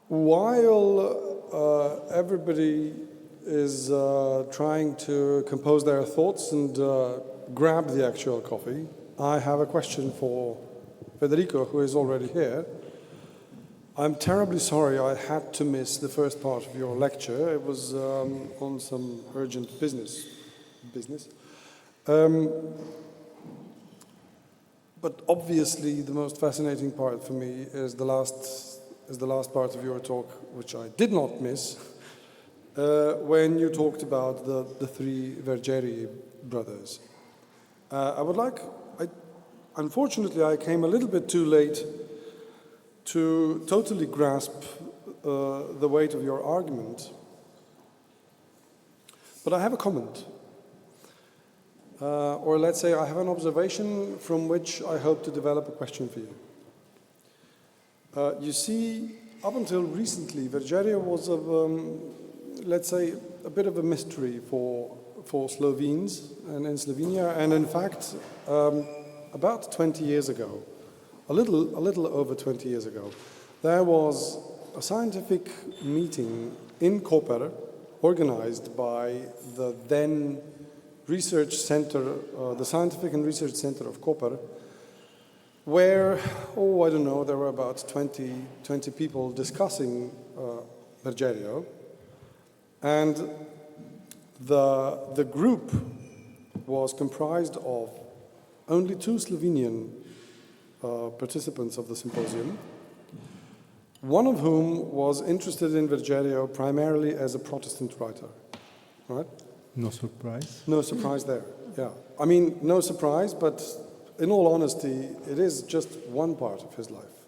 While everybody is trying to compose their thoughts and grab the actual coffee, I have a question for Federico, who is already here. I'm terribly sorry I had to miss the first part of your lecture. It was on some urgent business. But obviously the most fascinating part for me is the last part of your talk, which I did not miss, when you talked about the three Vergeri brothers. Unfortunately, I came a little bit too late to totally grasp the weight of your argument. But I have a comment. Or let's say I have an observation from which I hope to develop a question for you. You see, up until recently, Vergeria was, let's say, a bit of a mystery for Slovenes and in Slovenia. And in fact, about 20 years ago, a little over 20 years ago, there was a scientific meeting in Koper organized by the then research center, the Scientific and Research Center of Koper, where, I don't know, there were about 20 people discussing Vergerio. And the group was comprised of only two Slovenian participants of the symposium, one of whom was interested in Vergerio primarily as a Protestant writer, right? No surprise. No surprise there, yeah. I mean, no surprise, but in all honesty, it is just one part of his life.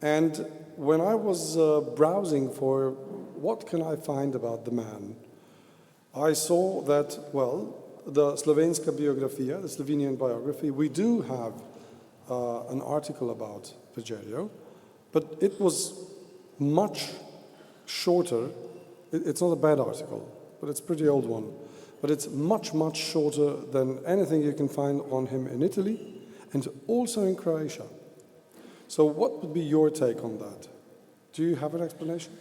And when I was browsing for what can I find about the man, I saw that, well, the Slovenska biografia, the Slovenian biography, we do have an article about Vergerio, but it was much shorter. It's not a bad article, but it's a pretty old one. But it's much, much shorter than anything you can find on him in Italy and also in Croatia. So what would be your take on that? Do you have an explanation?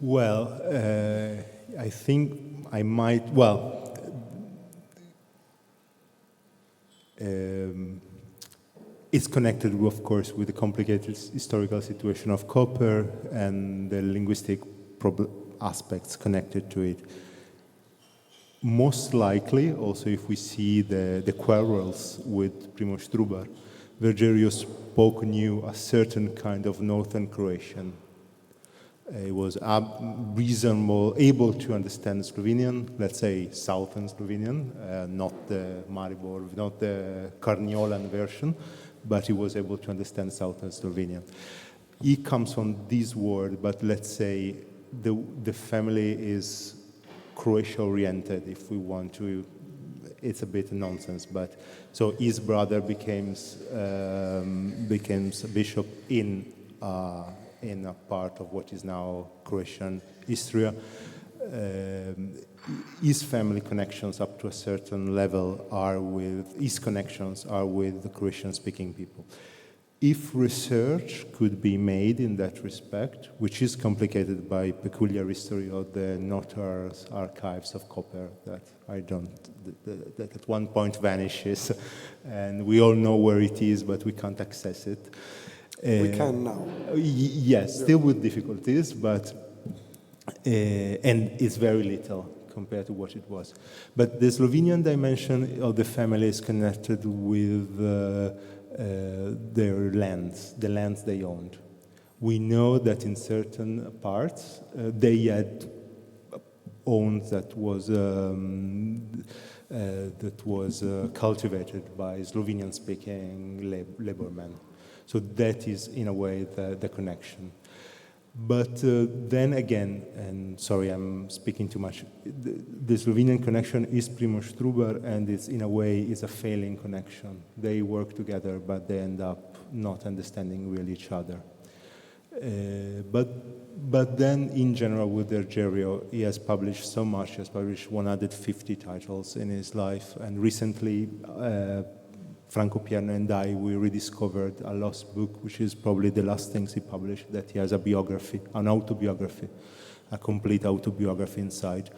Well, I think I might, it's connected, of course, with the complicated historical situation of Koper and the linguistic aspects connected to it. Most likely, also if we see the quarrels with Primož Trubar, Vergerio knew a certain kind of northern Croatian. He was reasonable, able to understand Slovenian, let's say southern Slovenian, not the Maribor, not the Carniolan version, but he was able to understand southern Slovenian. He comes from this word, but let's say the family is Croatia-oriented, if we want to. It's a bit nonsense, but so his brother becomes a bishop in a part of what is now Croatian Istria. His family connections up to a certain level are with the Croatian-speaking people. If research could be made in that respect, which is complicated by peculiar history of the notary's archives of Koper that that at one point vanishes, and we all know where it is, but we can't access it. We can now. Yes, still with difficulties, but and it's very little compared to what it was. But the Slovenian dimension of the family is connected with their lands, the lands they owned. We know that in certain parts they had owned that was cultivated by Slovenian-speaking labormen. So that is, in a way, the connection. But then again, and sorry, I'm speaking too much, the Slovenian connection is Primož Trubar, and it's, in a way, is a failing connection. They work together, but they end up not understanding really each other. But then, in general, with Vergerio, he has published so much. He has published 150 titles in his life, and recently Franco Pierno and I, we rediscovered a lost book, which is probably the last things he published, that he has a biography, an autobiography, a complete autobiography inside.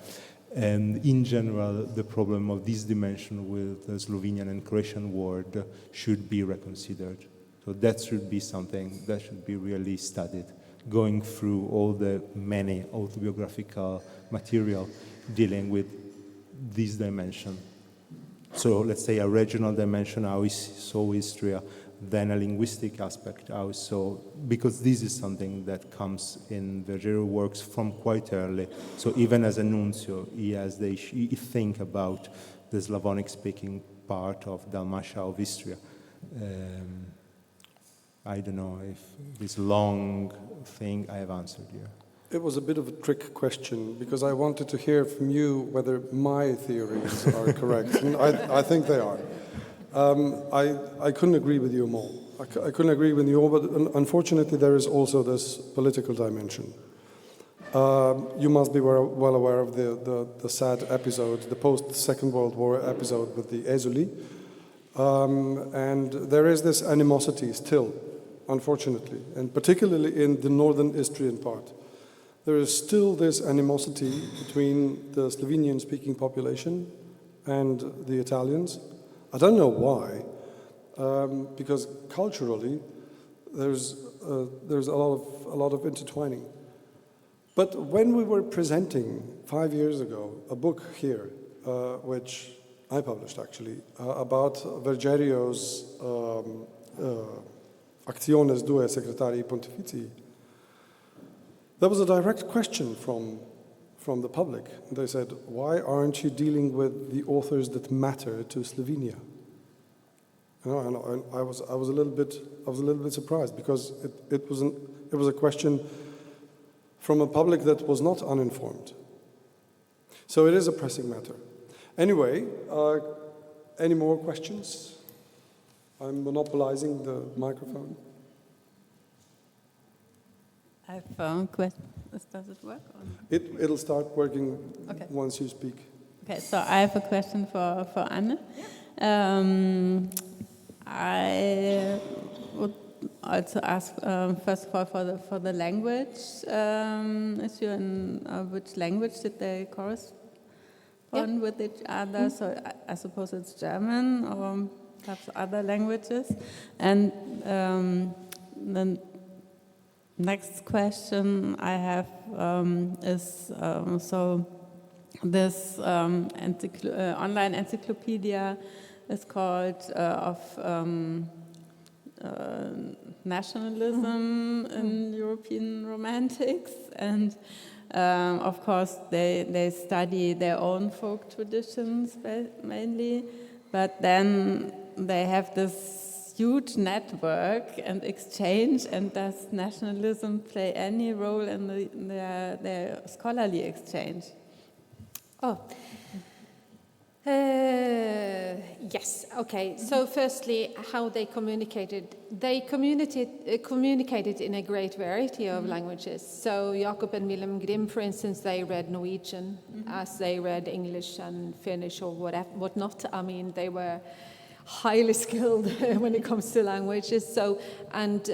And in general, the problem of this dimension with the Slovenian and Croatian word should be reconsidered. So that should be something that should be really studied, going through all the many autobiographical material dealing with this dimension. So let's say a regional dimension, how we saw Istria, then a linguistic aspect, how we saw, because this is something that comes in Vergerio works from quite early. So even as a nuncio, he think about the Slavonic-speaking part of Dalmatia, of Istria. I don't know if this long thing I have answered you. It was a bit of a trick question because I wanted to hear from you whether my theories are correct, and I think they are. I couldn't agree with you more. I couldn't agree with you more, but unfortunately there is also this political dimension. You must be well aware of the sad episode, the post-Second World War episode with the Ezuli. And there is this animosity still, unfortunately, and particularly in the northern Istrian part. There is still this animosity between the Slovenian-speaking population and the Italians. I don't know why, because culturally there's a lot of intertwining. But when we were presenting 5 years ago a book here, which I published actually, about Vergerio's Actiones Due Secretarii Pontificii, there was a direct question from the public. They said, "Why aren't you dealing with the authors that matter to Slovenia?" You know, and I was a little bit surprised because it was a question from a public that was not uninformed. So it is a pressing matter. Anyway, any more questions? I'm monopolizing the microphone. I have phone questions. Does it work? Or? It'll start working Okay. once you speak. Okay, so I have a question for Anne. I would also ask, first of all, for the language issue, and which language did they correspond with each other? So I suppose it's German or perhaps other languages. And then next question I have is, so this online encyclopedia is called of nationalism in European romantics, and of course they study their own folk traditions mainly, but then they have this huge network and exchange, and does nationalism play any role in their scholarly exchange? Yes, okay. So firstly, how they communicated. They communicated in a great variety of languages. So Jakob and Wilhelm Grimm, for instance, they read Norwegian as they read English and Finnish or whatnot. I mean, they were highly skilled when it comes to languages. So, and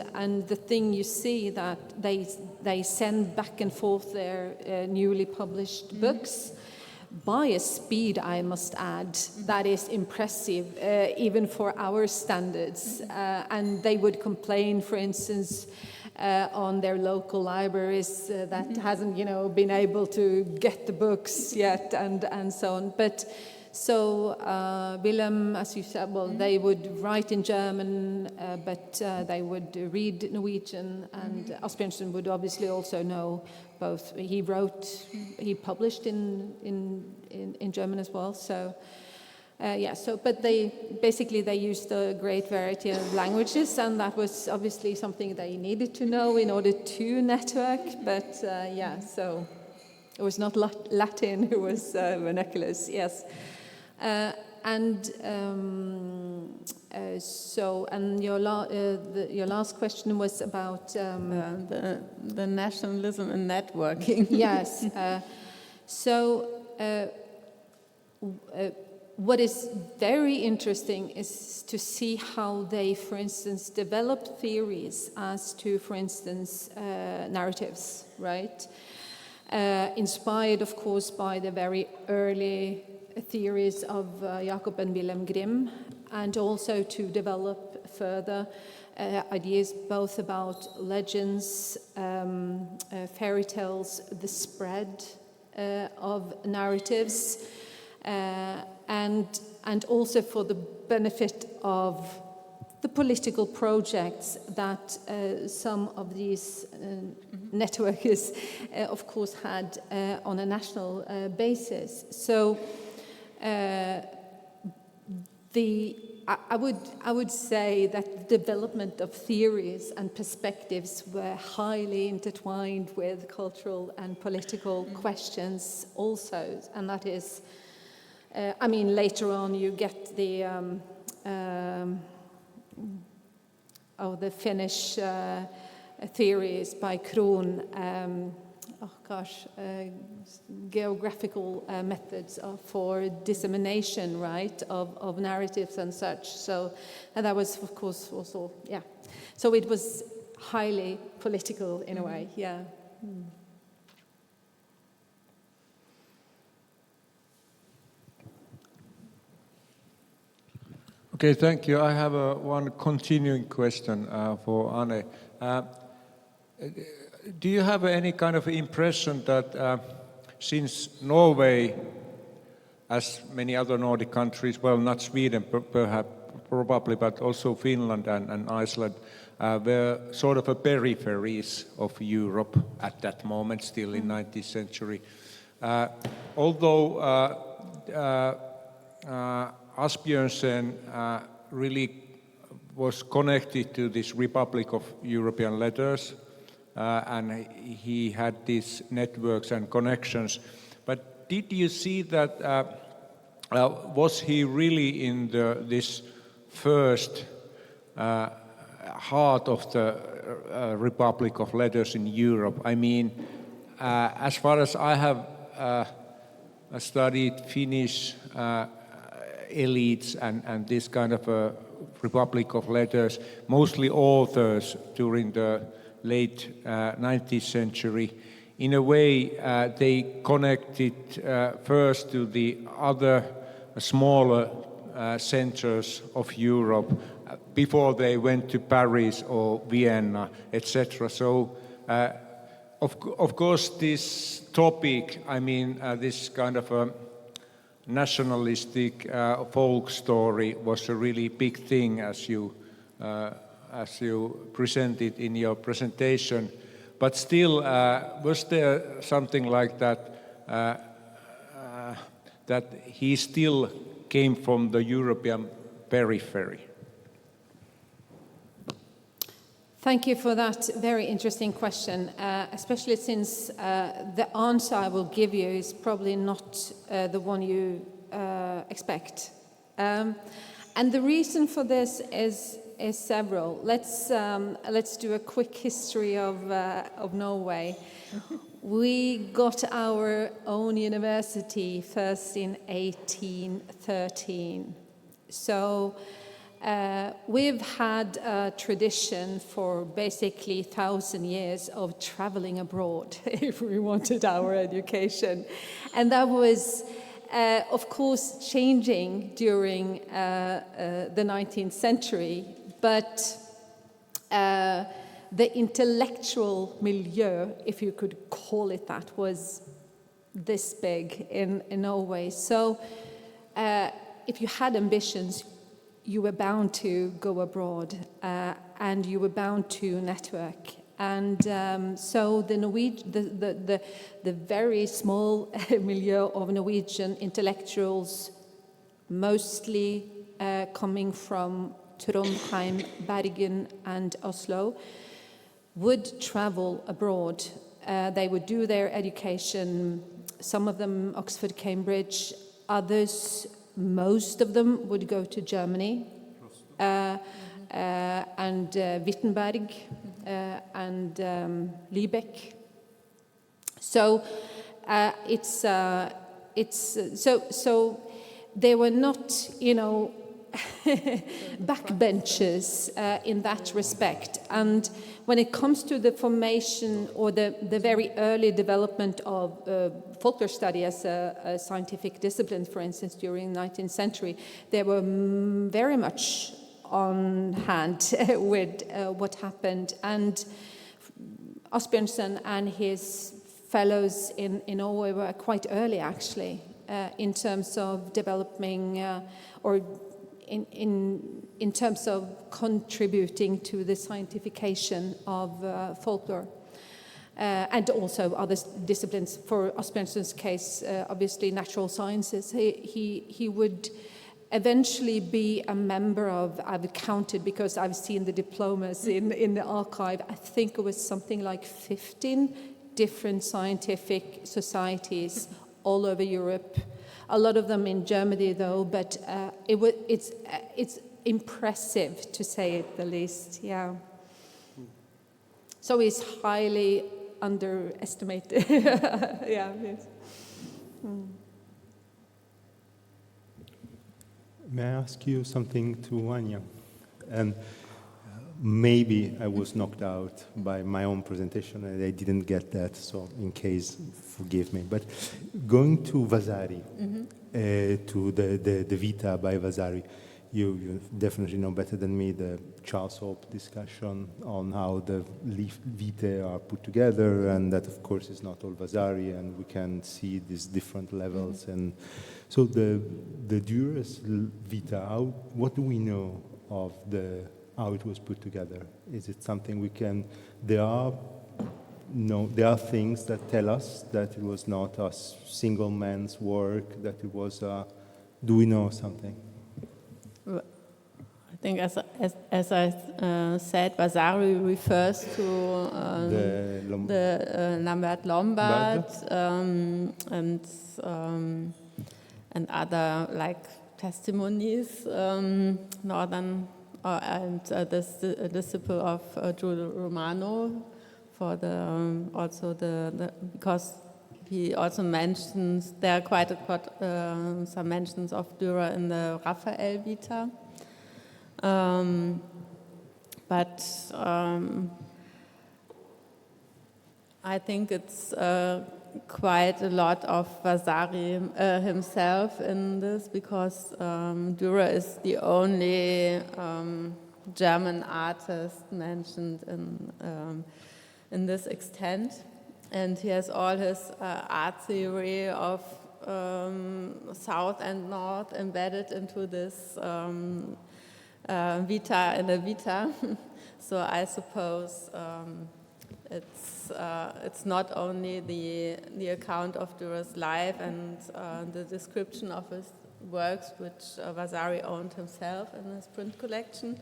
the thing you see that they send back and forth their newly published books by a speed, I must add, that is impressive, even for our standards. And they would complain, for instance, on their local libraries that hasn't, been able to get the books yet, and so on. But so Willem, as you said, well, they would write in German, but they would read Norwegian, and Asbjørnsen would obviously also know both. He published in German as well. So but they used a great variety of languages, and that was obviously something they needed to know in order to network. But so it was not Latin; it was vernaculars. Yes. And your last question was about the nationalism and networking. Yes. what is very interesting is to see how they, for instance, develop theories as to, for instance, narratives, right? Inspired, of course, by the very early theories of Jacob and Wilhelm Grimm, and also to develop further ideas both about legends, fairy tales, the spread of narratives, and also for the benefit of the political projects that some of these networkers, of course, had on a national basis. So I would say that the development of theories and perspectives were highly intertwined with cultural and political questions also, and that is, I mean, later on you get the Finnish theories by Krohn, geographical methods for dissemination, right, of narratives and such. So, and that was, of course, also, yeah. So it was highly political in a way, yeah. Mm. Okay, thank you. I have one continuing question for Anne. Do you have any kind of impression that since Norway, as many other Nordic countries, well, not Sweden perhaps, probably, but also Finland and Iceland, were sort of a peripheries of Europe at that moment, still in 19th century. Although Asbjørnsen really was connected to this Republic of European Letters, and he had these networks and connections. But did you see that, was he really in this first heart of the Republic of Letters in Europe? I mean, as far as I have studied Finnish elites and this kind of a Republic of Letters, mostly authors during the late 19th century. In a way, they connected first to the other smaller centers of Europe before they went to Paris or Vienna, etc. So, of course, this topic, I mean, this kind of a nationalistic folk story was a really big thing as you presented in your presentation. But still, was there something like that, that he still came from the European periphery? Thank you for that very interesting question, especially since the answer I will give you is probably not the one you expect. And the reason for this is several. Let's do a quick history of Norway. We got our own university first in 1813. So we've had a tradition for basically 1,000 years of traveling abroad if we wanted our education. And that was, of course, changing during the 19th century, but the intellectual milieu, if you could call it that, was this big in Norway. So if you had ambitions, you were bound to go abroad, and you were bound to network. And so the very small milieu of Norwegian intellectuals, mostly coming from Trondheim, Bergen, and Oslo, would travel abroad. They would do their education, some of them Oxford, Cambridge, others, most of them would go to Germany, and Wittenberg, and Lübeck. So they were not, backbenchers in that respect. And when it comes to the formation or the very early development of folklore study as a scientific discipline, for instance, during the 19th century, they were very much on hand with what happened. And Asbjørnsen and his fellows in Norway were quite early, actually, in terms of developing or in terms of contributing to the scientification of folklore. And also other disciplines. For Asbjørnsen's case, obviously natural sciences. He would eventually be a member of, I've counted because I've seen the diplomas in the archive, I think it was something like 15 different scientific societies all over Europe. A lot of them in Germany, though, but it's impressive, to say it the least, yeah. So he's highly underestimated. Yeah. Yes. May I ask you something to Anya? And maybe I was knocked out by my own presentation and I didn't get that, so in case, forgive me. But going to Vasari, to the Vita by Vasari, you definitely know better than me the Charles Hope discussion on how the Vitae are put together, and that of course is not all Vasari, and we can see these different levels. And so the Dürer's Vita, what do we know of how it was put together? Is it something we can? There are things that tell us that it was not a single man's work, that it was do we know something? I think, as I said, Vasari refers to the Lambert Lombard and other like testimonies, northern and this disciple of Giulio Romano for because he also mentions there are quite some mentions of Dürer in the Raphael Vita. But I think it's quite a lot of Vasari himself in this, because Dürer is the only German artist mentioned in this extent, and he has all his art theory of South and North embedded into this Vita in a Vita. So I suppose it's not only the account of Dürer's life and the description of his works, which Vasari owned himself in his print collection,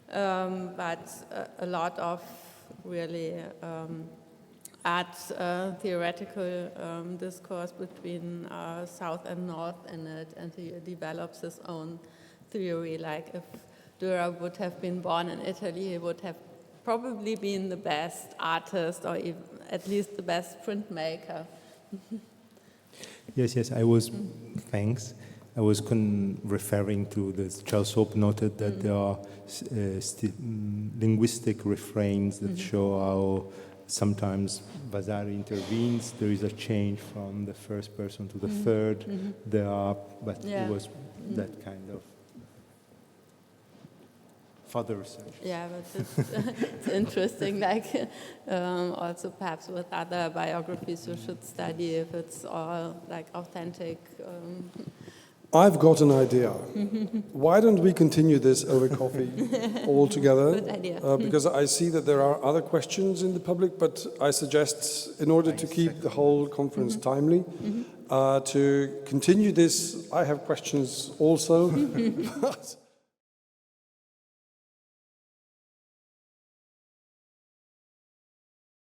but a lot of really art theoretical discourse between South and North in it, and he develops his own theory. Like if Dürer would have been born in Italy, he would have probably been the best artist, or even at least the best printmaker. Yes, I was, thanks. I was referring to this. Charles Hope noted that there are linguistic refrains that show how sometimes Vasari intervenes. There is a change from the first person to the third. There are, but it was that kind of further research. Yeah, but it's interesting. Like also perhaps with other biographies, you should study if it's all like authentic. I've got an idea. Why don't we continue this over coffee all together? Good idea. Because I see that there are other questions in the public, but I suggest, in order to keep the whole conference timely, to continue this. I have questions also. But